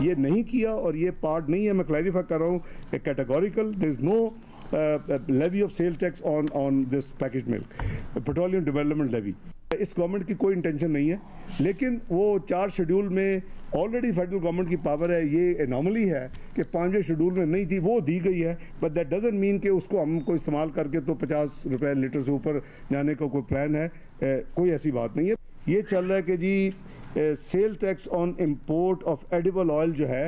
ये नहीं किया और ये पार्ट नहीं है। मैं क्लैरिफाई कर रहा हूँ, categorical, there is no levy of sale tax on this package milk, petroleum development levy. इस गवर्नमेंट की कोई इंटेंशन नहीं है, लेकिन वो 4 शेड्यूल में ऑलरेडी फेडरल गवर्नमेंट की पावर है। ये एनॉमली है कि 5वें शेड्यूल में नहीं थी, वो दी गई है, बट दैट डजंट मीन कि उसको हमको इस्तेमाल करके तो 50 रुपये लीटर से ऊपर जाने का कोई प्लान है। कोई ऐसी बात नहीं है। ये चल रहा है कि जी sale tax on import of edible oil जो है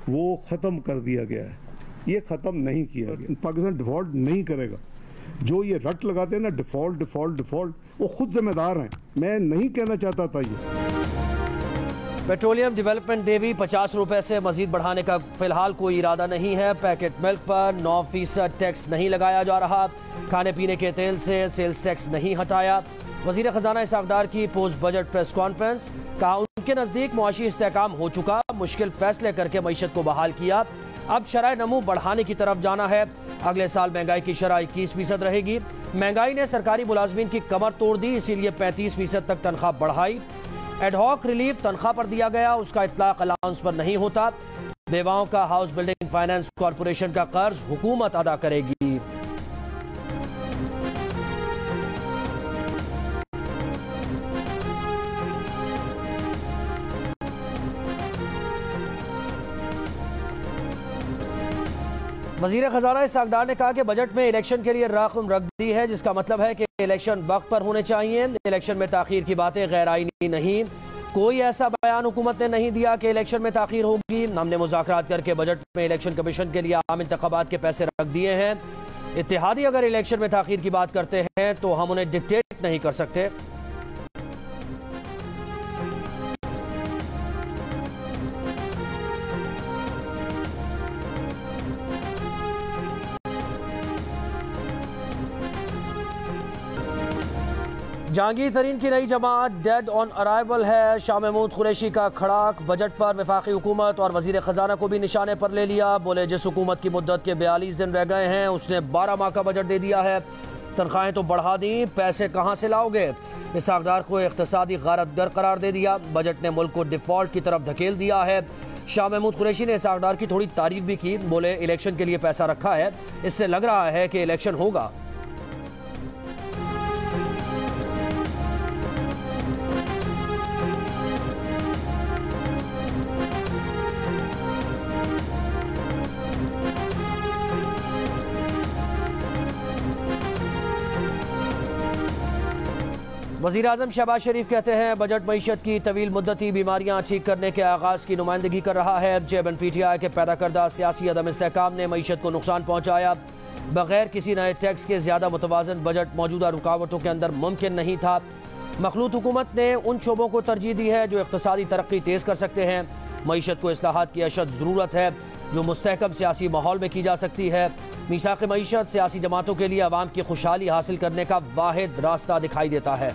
वो ख़त्म कर दिया गया है। ये ख़त्म नहीं किया गया। पाकिस्तान डिफ़ॉल्ट नहीं करेगा। जो ये रट लगाते हैं ना, डिफ़ॉल्ट डिफ़ॉल्ट डिफ़ॉल्ट, वो खुद जिम्मेदार हैं। मैं नहीं कहना चाहता था ये। पेट्रोलियम डेवलपमेंट लेवी 50 रुपए से मजीद बढ़ाने का फिलहाल कोई इरादा नहीं है। पैकेट मिल्क पर 9% टैक्स नहीं लगाया जा रहा। खाने पीने के तेल से सेल्स टैक्स नहीं हटाया। वजीर खजाना इसहाक डार की पोस्ट बजट प्रेस कॉन्फ्रेंस, कहा उनके नजदीक मुआशी इस्तेहकाम हो चुका, मुश्किल फैसले करके मईशत को बहाल किया, अब शरह नमू बढ़ाने की तरफ जाना है। अगले साल महंगाई की शरह 21% रहेगी। महंगाई ने सरकारी मुलाजमीन की कमर तोड़ दी, इसीलिए 35% तक तनख्वाह बढ़ाई। एडहॉक रिलीफ तनख्वाह पर दिया गया, उसका इतलाक अलाउंस पर नहीं होता। बेवाओं का हाउस बिल्डिंग फाइनेंस कॉरपोरेशन का कर्ज हुकूमत अदा करेगी। वजीर खजाना इसहाक डार ने कहा कि बजट में इलेक्शन के लिए रकम रख दी है, जिसका मतलब है कि इलेक्शन वक्त पर होने चाहिए। इलेक्शन में ताखीर की बातें गैर आईनी नहीं। कोई ऐसा बयान हुकूमत ने नहीं दिया कि इलेक्शन में ताखीर होगी। हमने मुज़ाकरात करके बजट में इलेक्शन कमीशन के लिए आम इंतखाबात के पैसे रख दिए हैं। इत्तेहादी अगर इलेक्शन में ताखीर की बात करते हैं तो हम उन्हें डिक्टेट नहीं कर सकते। जहांगीर तरीन की नई जमात डेड ऑन अराइवल है। शाह महमूद कुरैशी का खड़ाक बजट पर वफाकी हुकूमत और वजीर खजाना को भी निशाने पर ले लिया। बोले जिस हुकूमत की मुद्दत के 42 दिन रह गए हैं उसने 12 माह का बजट दे दिया है। तनख्वाहें तो बढ़ा दी, पैसे कहाँ से लाओगे। इसहाक डार को इख्तिसादी गारतगर करार दे दिया। बजट ने मुल्क को डिफॉल्ट की तरफ धकेल दिया है। शाह महमूद कुरैशी ने इसहाक डार की थोड़ी तारीफ भी की। बोले इलेक्शन के लिए पैसा रखा है, इससे लग रहा है कि इलेक्शन होगा। वज़ीर आज़म शहबाज शरीफ कहते हैं बजट मईशत की तवील मुद्दती बीमारियां ठीक करने के आगाज़ की नुमाइंदगी कर रहा है। चेयरमैन PTI के पैदा करदा सियासी अदम इस्तेहकाम ने मईशत को नुकसान पहुँचाया। बगैर किसी नए टैक्स के ज़्यादा मुतवाज़न बजट मौजूदा रुकावटों के अंदर मुमकिन नहीं था। मखलूत हुकूमत ने उन शोबों को तरजीह दी है जो इक़्तिसादी तरक्की तेज़ कर सकते हैं। मईशत को इस्लाहात की अशद ज़रूरत है जो मुस्तहकम सियासी माहौल में की जा सकती है। मीसाक़ मईशत सियासी जमातों के लिए अवाम की खुशहाली हासिल करने का वाहिद रास्ता दिखाई देता है।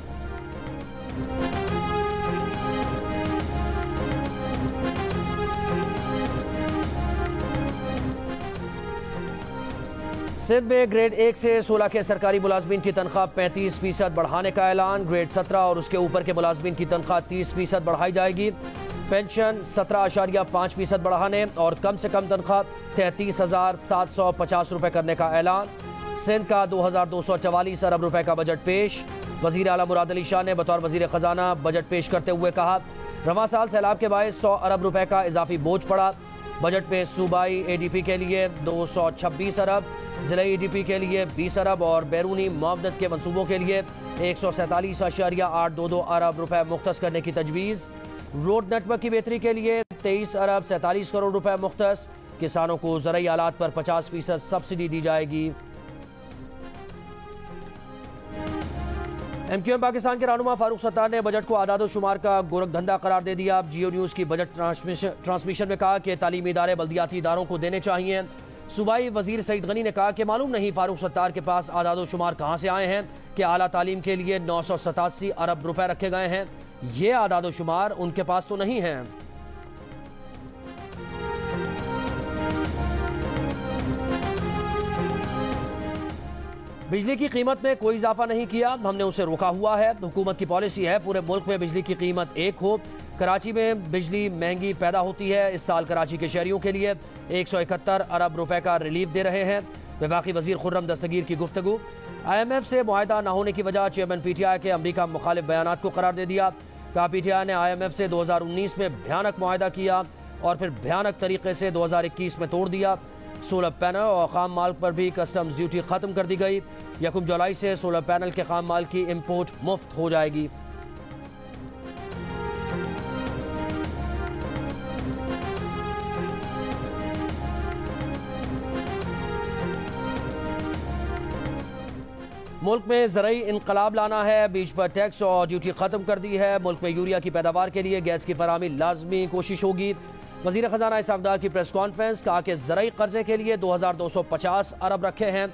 सिंध में ग्रेड 1 से 16 के सरकारी मुलाजमीन की तनख्वाह 35% बढ़ाने का ऐलान। ग्रेड 17 और उसके ऊपर के मुलाजमीन की तनख्वाह 30% बढ़ाई जाएगी। पेंशन 17.5% बढ़ाने और कम से कम तनख्वाह 33,750 रुपये करने का ऐलान। सिंध का 2,244 अरब रुपए का बजट पेश। वजीर आला मुराद अली शाह ने बतौर वजीर खजाना बजट पेश करते हुए कहा रवां साल सैलाब के बायस 100 अरब रुपए का इजाफी बोझ पड़ा। बजट में सूबाई ADP के लिए 226 अरब, ज़िले ADP के लिए 20 अरब और बैरूनी मुआवनत के मनसूबों के लिए 147.822 अरब रुपए मुख्तस करने की तजवीज़। रोड नेटवर्क की बेहतरी के लिए 23 अरब 47 करोड़ रुपए मुख्तस। किसानों को ज़रई आलात पर 50% सब्सिडी दी जाएगी। MQM पाकिस्तान के रहनुमा फारूक सत्तार ने बजट को आदाद शुमार का गोरख धंधा करार दे दिया। जियो न्यूज़ की बजट ट्रांसमिशन में कहा कि तालीमी इदारे बल्दियाती इदारों को देने चाहिए। सूबाई वजीर सईद गनी ने कहा कि मालूम नहीं फारूक सत्तार के पास आदाद शुमार कहाँ से आए हैं कि आला तालीम के लिए 987 अरब रुपए रखे गए हैं। ये आदाद शुमार उनके पास तो नहीं है। बिजली की कीमत में कोई इजाफा नहीं किया, हमने उसे रोका हुआ है। हुकूमत की पॉलिसी है पूरे मुल्क में बिजली की कीमत एक हो। कराची में बिजली महंगी पैदा होती है। इस साल कराची के शहरियों के लिए 171 अरब रुपए का रिलीफ दे रहे हैं। वफाकी वजीर खुर्रम दस्तगीर की गुफ्तगू। IMF से मुआहदा न होने की वजह चेयरमैन PTI के अमरीका मुखालिफ बयानात को करार दे दिया। कहा PTI ने IMF से 2019 में भयानक मुआहदा किया और फिर भयानक तरीके से 2021 में तोड़ दिया। सोलर पैनल और खाम माल पर भी कस्टम्स ड्यूटी खत्म कर दी गई। 1 जुलाई से सोलर पैनल के खाम माल की इंपोर्ट मुफ्त हो जाएगी। मुल्क में ज़रूरी इनकलाब लाना है। बीज पर टैक्स और ड्यूटी खत्म कर दी है। मुल्क में यूरिया की पैदावार के लिए गैस की फराहमी लाजमी कोशिश होगी। वजीर खजाना इसाक डार की प्रेस कॉन्फ्रेंस। कहा कि ज़रूरी कर्जे के लिए 2250 अरब रखे हैं।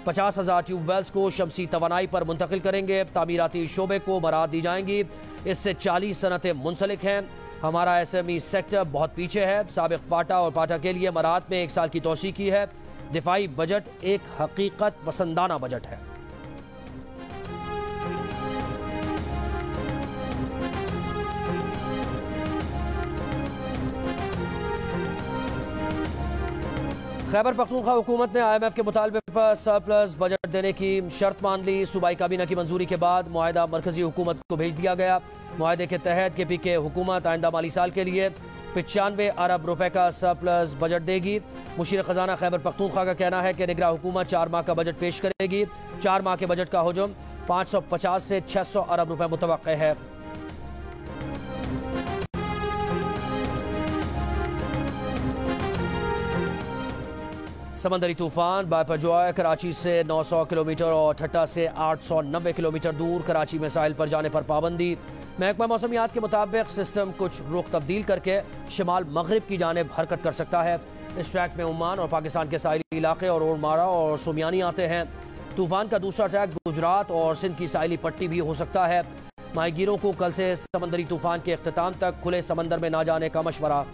50,000 ट्यूबवेल्स को शमसी तवानाई पर मुंतकिल करेंगे। तामीराती शोबे को मराहत दी जाएंगी। इससे 40 सनतें मुंसलिक हैं। हमारा SME सेक्टर बहुत पीछे है। साबिक फाटा और पाटा के लिए मराहत में 1 साल की तोसी की है। दिफाई बजट एक हकीकत पसंदाना बजट है। खैबर पख्तूनख्वा हुकूमत ने IMF के मुतालबे पर सरप्लस बजट देने की शर्त मान ली। सूबाई काबीना की मंजूरी के बाद मुआहदा मरकजी हुकूमत को भेज दिया गया। मुआहदे के तहत KPK हुकूमत आइंदा माली साल के लिए 95 अरब रुपए का सरप्लस बजट देगी। मुशीर खजाना खैबर पख्तूनख्वा का कहना है कि निगरां हुकूमत 4 माह का बजट पेश करेगी। 4 माह के बजट का हुजूम 550 से 600 अरब रुपए मुतवक्के है। समंदरी तूफान बायपजॉय कराची से 900 किलोमीटर और ठट्टा से 890 किलोमीटर दूर। कराची में साहिल पर जाने पर पाबंदी। महकमा मौसमियात के मुताबिक सिस्टम कुछ रुख तब्दील करके शिमाल मगरिब की जानिब हरकत कर सकता है। इस ट्रैक में ओमान और पाकिस्तान के साहिली इलाके और ओरमारा और सुमियानी आते हैं। तूफान का दूसरा ट्रैक गुजरात और सिंध की साहिली पट्टी भी हो सकता है। माहीगीरों को कल से समंदरी तूफान के इख्तिताम तक खुले समंदर में ना जाने का मशवरा।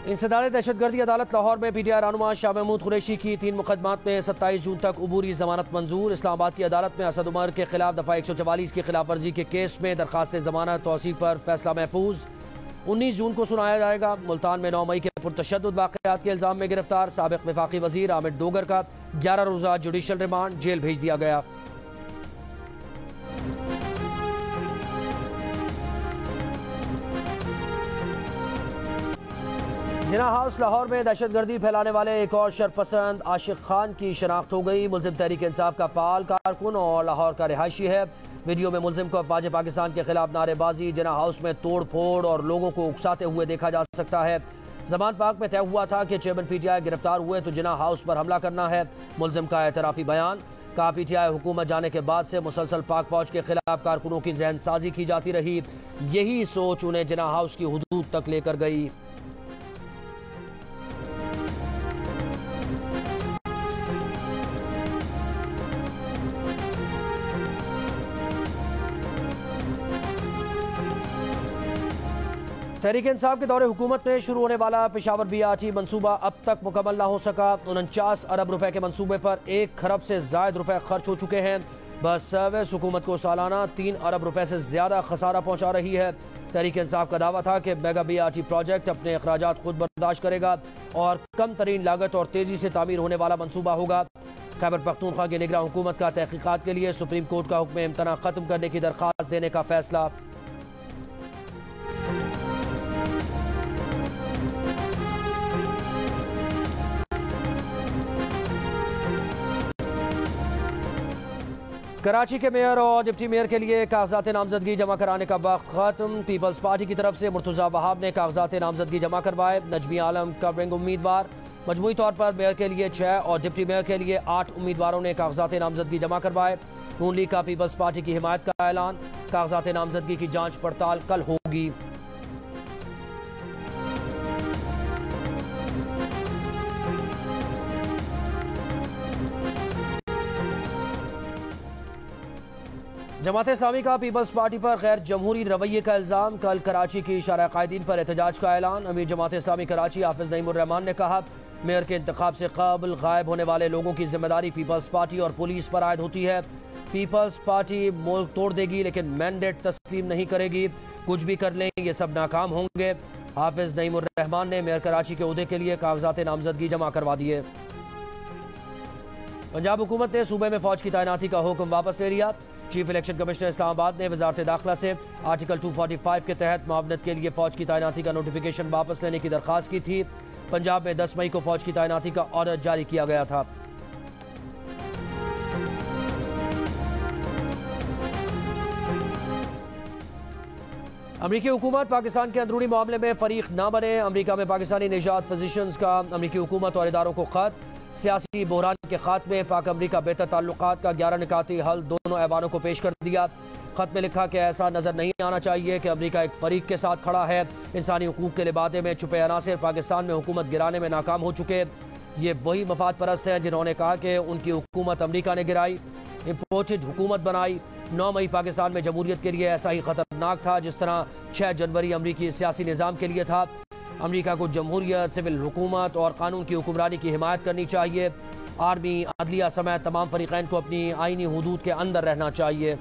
इंसदाद दहशतगर्दी अदालत लाहौर में PTI रहनुमा शाह महमूद कुरैशी की 3 मुकदमात में 27 जून तक अबूरी जमानत मंजूर। इस्लामाबाद की अदालत में असद उमर के खिलाफ दफा 144 की खिलाफ वर्जी के केस में दरखास्त जमानत तौसीफ पर फैसला महफूज। 19 जून को सुनाया जाएगा। मुल्तान में 9 मई के पुरतशद्दुद वाक़यात के इल्जाम में गिरफ्तार साबिक वफाकी वजीर आमिर डोगर का 11 रोज़ा जुडिशल रिमांड, जेल भेज दिया गया। जिना हाउस लाहौर में दहशतगर्दी फैलाने वाले एक और शरपसंद आशिक खान की शनाख्त हो गई। मुल्जिम तहरीक इंसाफ का फाल कारकुन और लाहौर का रिहायशी है। वीडियो में मुल्जिम को अफवाज पाकिस्तान के खिलाफ नारेबाजी, जिना हाउस में तोड़ फोड़ और लोगों को उकसाते हुए देखा जा सकता है। जमान पाक में तय हुआ था कि चेयरमैन PTI गिरफ्तार हुए तो जिना हाउस पर हमला करना है। मुल्जिम का एतराफी बयान। कहा PTI हुकूमत जाने के बाद से मुसलसल पाक फौज के खिलाफ कारकुनों की जहन साजी की जाती रही। यही सोच उन्हें जिना हाउस की हुदूद तक लेकर गई। तहरीक इंसाफ के दौरे हुकूमत में शुरू होने वाला पेशावर BRT मनसूबा अब तक मुकम्मल ना हो सका। 49 अरब रुपए के मनसूबे पर 1 खरब से जायद रुपए खर्च हो चुके हैं। बस सर्विस हुकूमत को सालाना 3 अरब रुपए से ज्यादा खसारा पहुंचा रही है। तहरीक इंसाफ का दावा था कि मेगा BRT प्रोजेक्ट अपने अखराजात खुद बर्दाश्त करेगा और कम तरीन लागत और तेजी से तामीर होने वाला मनसूबा होगा। खैबर पख्तूनख्वा की निगरान हुकूमत का तहकीकात के लिए सुप्रीम कोर्ट का हुक्म इम्तना खत्म करने की दरख्वास्त देने का फैसला। कराची के मेयर और डिप्टी मेयर के लिए कागजात नामजदगी जमा कराने का वक्त खत्म। पीपल्स पार्टी की तरफ से मुर्तजा वहाब ने कागजात नामजदगी जमा करवाए। नजमी आलम कवरिंग उम्मीदवार। मजमूई तौर पर मेयर के लिए 6 और डिप्टी मेयर के लिए 8 उम्मीदवारों ने कागजात नामजदगी जमा करवाए। नून लीग का पीपल्स पार्टी की हिमायत का ऐलान। कागजात नामजदगी की जांच पड़ताल कल होगी। जमात इस्लामी का पीपल्स पार्टी पर गैर जमहूरी रवैये का इल्ज़ाम। कल कराची की शारा कायदीन पर एहतजाज का ऐलान। अमीर जमात इस्लामी कराची हाफिज नईमुर रहमान ने कहा, मेयर के इंतखाब से कबल गायब होने वाले लोगों की जिम्मेदारी पीपल्स पार्टी और पुलिस पर आयद होती है। पीपल्स पार्टी मुल्क तोड़ देगी लेकिन मैंडेट तस्लीम नहीं करेगी। कुछ भी कर लें ये सब नाकाम होंगे। हाफिज नईमुर रहमान ने मेयर कराची के ओहदे के लिए कागजात नामजदगी जमा करवा दिए। पंजाब हुकूमत ने सूबे में फौज की तैनाती का हुक्म वापस ले लिया। चीफ इलेक्शन कमिश्नर इस्लामाबाद ने वजारत दाखिला से आर्टिकल 245 के तहत मुआवनत के लिए फौज की तैनाती का नोटिफिकेशन वापस लेने की दरख्वास्त की थी। पंजाब में 10 मई को फौज की तैनाती का ऑर्डर जारी किया गया था। अमरीकी हुकूमत पाकिस्तान के अंदरूनी मामले में फरीक ना बने। अमरीका में पाकिस्तानी निजात फिजिशियंस का अमरीकी हुकूमत और इदारों को खत। सियासी बहरान के खात्मे पाक अमरीका बेहतर ताल्लुकात का 11 निकाती हल दोनों ऐवानों को पेश कर दिया। खत में लिखा कि ऐसा नजर नहीं आना चाहिए कि अमरीका एक फरीक के साथ खड़ा है। इंसानी हुकूक के लिबादे में छुपे अनासिर पाकिस्तान में हुकूमत गिराने में नाकाम हो चुके। ये वही मफाद परस्त हैं जिन्होंने कहा कि उनकी हुकूमत अमरीका ने गिराई, इम्पोर्टेड हुकूमत बनाई। 9 मई पाकिस्तान में जमहूरियत के लिए ऐसा ही खतरनाक था जिस तरह 6 जनवरी अमरीकी सियासी निज़ाम के लिए था। अमरीका को जमहूरियत, सिविल हुकूमत और कानून की हुक्मरानी की हिमायत करनी चाहिए। आर्मी, अदलिया समेत तमाम फरीकैन को अपनी आईनी हुदूद के अंदर रहना चाहिए।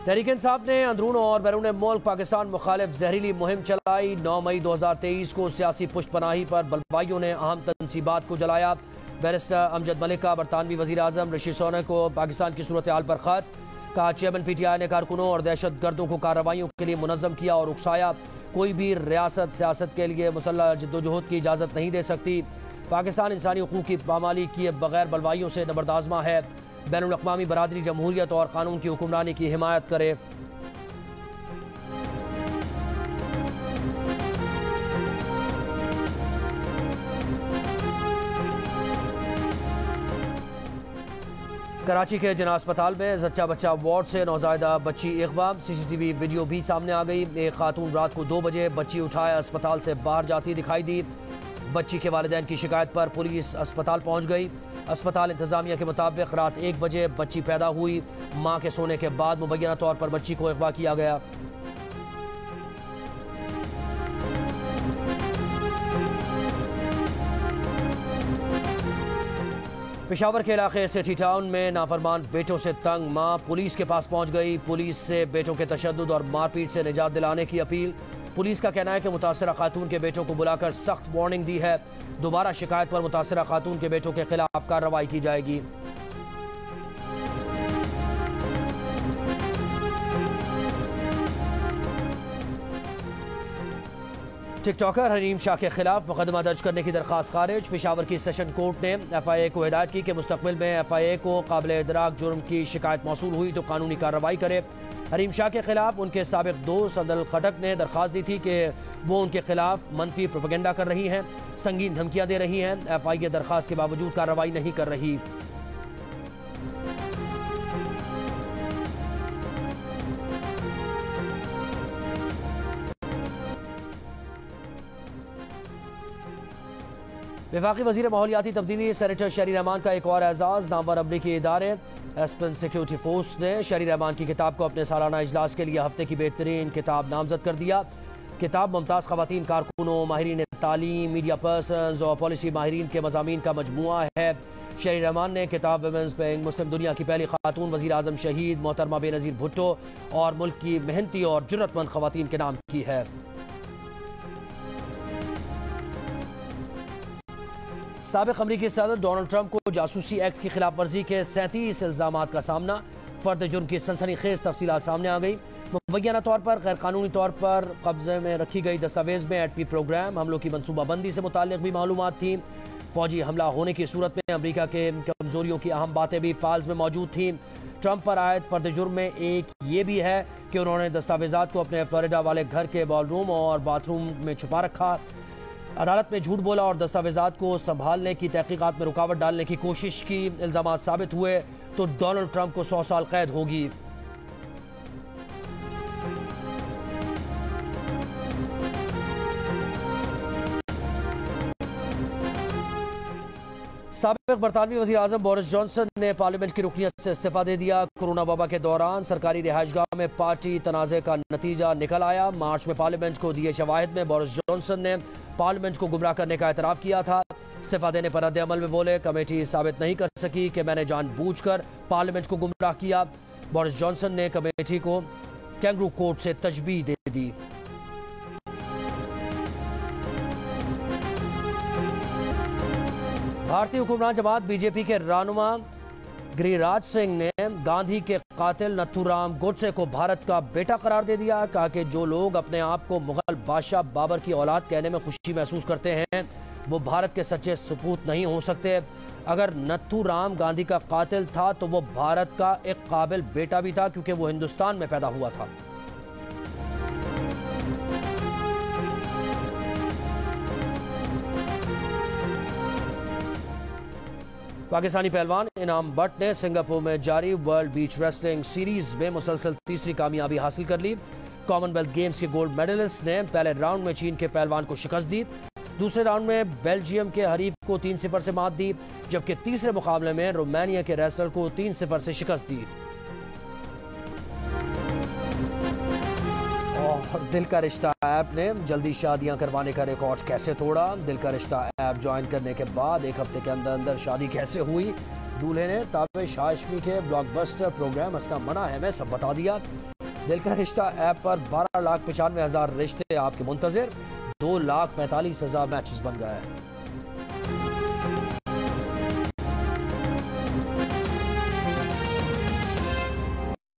तहरीक इंसाफ ने अंदरून और बैरून मुल्क पाकिस्तान मुखालिफ जहरीली मुहिम चलाई। 9 मई 2023 को सियासी पुष्टपनाही पर बलवाइयों ने अहम तनसीबात को जलाया। बैरिस्टर अमजद मलिक का बरतानवी वज़ीर आज़म ऋषि सुनक को पाकिस्तान की सूरत हाल पर खत। कहा, चेयरमैन PTI ने कारकुनों और दहशत गर्दों को कार्रवाइयों के लिए मुनज़्ज़म किया और उकसाया। कोई भी रियासत सियासत के लिए मुसल्लह जद्दोजहद की इजाज़त नहीं दे सकती। पाकिस्तान इंसानी हुकूक की पामाली किए बगैर बलवाइयों से नबरदाज़मा है। बैनुल अक़वामी बरादरी जमहूरियत और कानून की हुक्मरानी की हिमायत करे। कराची के जिना अस्पताल में जच्चा बच्चा वार्ड से नौज़ायदा बच्ची अगवा। CCTV वीडियो भी सामने आ गई। एक खातून रात को 2 बजे बच्ची उठाए अस्पताल से बाहर जाती दिखाई दी। बच्ची के वालिदैन की शिकायत पर पुलिस अस्पताल पहुंच गई। अस्पताल इंतजामिया के मुताबिक रात 1 बजे बच्ची पैदा हुई। मां के सोने के बाद मुबैना तौर पर बच्ची को अगवा किया गया। पेशावर के इलाके सिटी टाउन में नाफरमान बेटों से तंग मां पुलिस के पास पहुंच गई। पुलिस से बेटों के तशद्दुद और मारपीट से निजात दिलाने की अपील। पुलिस का कहना है कि मुतासरा खातून के बेटों को बुलाकर सख्त वार्निंग दी है। दोबारा शिकायत पर मुतासरा खातून के बेटों के खिलाफ कार्रवाई की जाएगी। टिकटॉकर हरीम शाह के खिलाफ मुकदमा दर्ज करने की दरखास्त खारिज। पेशावर की सेशन कोर्ट ने FIA को हिदायत की कि मुस्तकबिल में FIA को काबिल इदराक जुर्म की शिकायत मौसूल हुई तो कानूनी कार्रवाई करे। हरीम शाह के खिलाफ उनके साबिक दोस्त अदल खटक ने दरखास्त दी थी कि वो उनके खिलाफ मनफी प्रोपेगेंडा कर रही हैं, संगीन धमकियां दे रही हैं। FIA दरखास्त के बावजूद कार्रवाई नहीं कर रही। वफाकी वज़ीर माहौलियाती तब्दीली सेनेटर शहरी रहमान का एक और एजाज़। नामवर अमरीकी इदारे एस्पेन सिक्योरिटी फोर्स ने शहरी रहमान की किताब को अपने सालाना इजलास के लिए हफ्ते की बेहतरीन किताब नामजद कर दिया। किताब मुमताज़ ख़वातीन कारकुनों, माहिरीन तालीम, मीडिया पर्सनस और पॉलिसी माहिरीन के मज़ामीन का मजमुआ है। शहरी रहमान ने किताब वुमेन्स विंग मुस्लिम दुनिया की पहली खातून वज़ीर आज़म शहीद मोहतरमा बेनज़ीर भुट्टो और मुल्क की मेहनती और जुर्रतमंद ख़वातीन के नाम की है। साबिक़ अमरीकी सदर डोनाल्ड ट्रंप को जासूसी एक्ट की खिलाफ वर्जी के 37 इल्ज़ामात का सामना। फर्द जुर्म की सनसनीखेज तफसीलात सामने आ गई। मुबैना तौर पर गैर कानूनी तौर पर कब्जे में रखी गई दस्तावेज में एटमी प्रोग्राम हमलों की मनसूबाबंदी से मुताल्लिक भी मालूमात थी। फौजी हमला होने की सूरत में अमरीका के कमजोरियों की अहम बातें भी फाइल्स में मौजूद थीं। ट्रंप पर आयद फर्द जुर्म में एक ये भी है कि उन्होंने दस्तावेजात को अपने फ्लोरिडा वाले घर के बॉलरूम और बाथरूम में छुपा रखा, अदालत में झूठ बोला और दस्तावेजात को संभालने की तहकीकात में रुकावट डालने की कोशिश की। इल्जामात साबित हुए तो डोनाल्ड ट्रंप को 100 साल कैद होगी। साबिक बरतानवी वज़ीर आज़म बोरिस जॉनसन ने पार्लियामेंट की रुकनियत से इस्तीफा दे दिया। कोरोना वबा के दौरान सरकारी रिहाइशगाह में पार्टी तनाज़े का नतीजा निकल आया। मार्च में पार्लियामेंट को दिए शवाहिद में बोरिस जॉनसन ने पार्लियामेंट को गुमराह करने का एतराफ़ किया था। इस्तीफा देने पर रद्द अमल में बोले, कमेटी साबित नहीं कर सकी कि मैंने जानबूझकर पार्लियामेंट को गुमराह किया। बोरिस जॉनसन ने कमेटी को कैंगरू कोर्ट से तजबीह दे दी। भारतीय हुक्मरान जमात बीजेपी के रहनुमा गिरिराज सिंह ने गांधी के कातिल नथुराम गोडसे को भारत का बेटा करार दे दिया। कहा कि जो लोग अपने आप को मुगल बादशाह बाबर की औलाद कहने में खुशी महसूस करते हैं वो भारत के सच्चे सपूत नहीं हो सकते। अगर नथुराम गांधी का कातिल था तो वो भारत का एक काबिल बेटा भी था, क्योंकि वो हिंदुस्तान में पैदा हुआ था। पाकिस्तानी पहलवान इनाम बट ने सिंगापुर में जारी वर्ल्ड बीच रेसलिंग सीरीज में मुसलसल तीसरी कामयाबी हासिल कर ली। कॉमनवेल्थ गेम्स के गोल्ड मेडलिस्ट ने पहले राउंड में चीन के पहलवान को शिकस्त दी। दूसरे राउंड में बेल्जियम के हरीफ को 3-0 से मात दी, जबकि तीसरे मुकाबले में रोमानिया के रेसलर को 3-0 से शिकस्त दी। और दिल का रिश्ता ऐप ने जल्दी शादियां करवाने का रिकॉर्ड कैसे तोड़ा। दिल का रिश्ता ऐप ज्वाइन करने के बाद एक हफ्ते के अंदर अंदर शादी कैसे हुई। दूल्हे ने ताबिश हाशमी के ब्लॉकबस्टर प्रोग्राम हंसना मना है मैं सब बता दिया। दिल का रिश्ता ऐप पर 12,95,000 रिश्ते आपके मुंतजिर, 2,45,000 मैचेस बन गए हैं।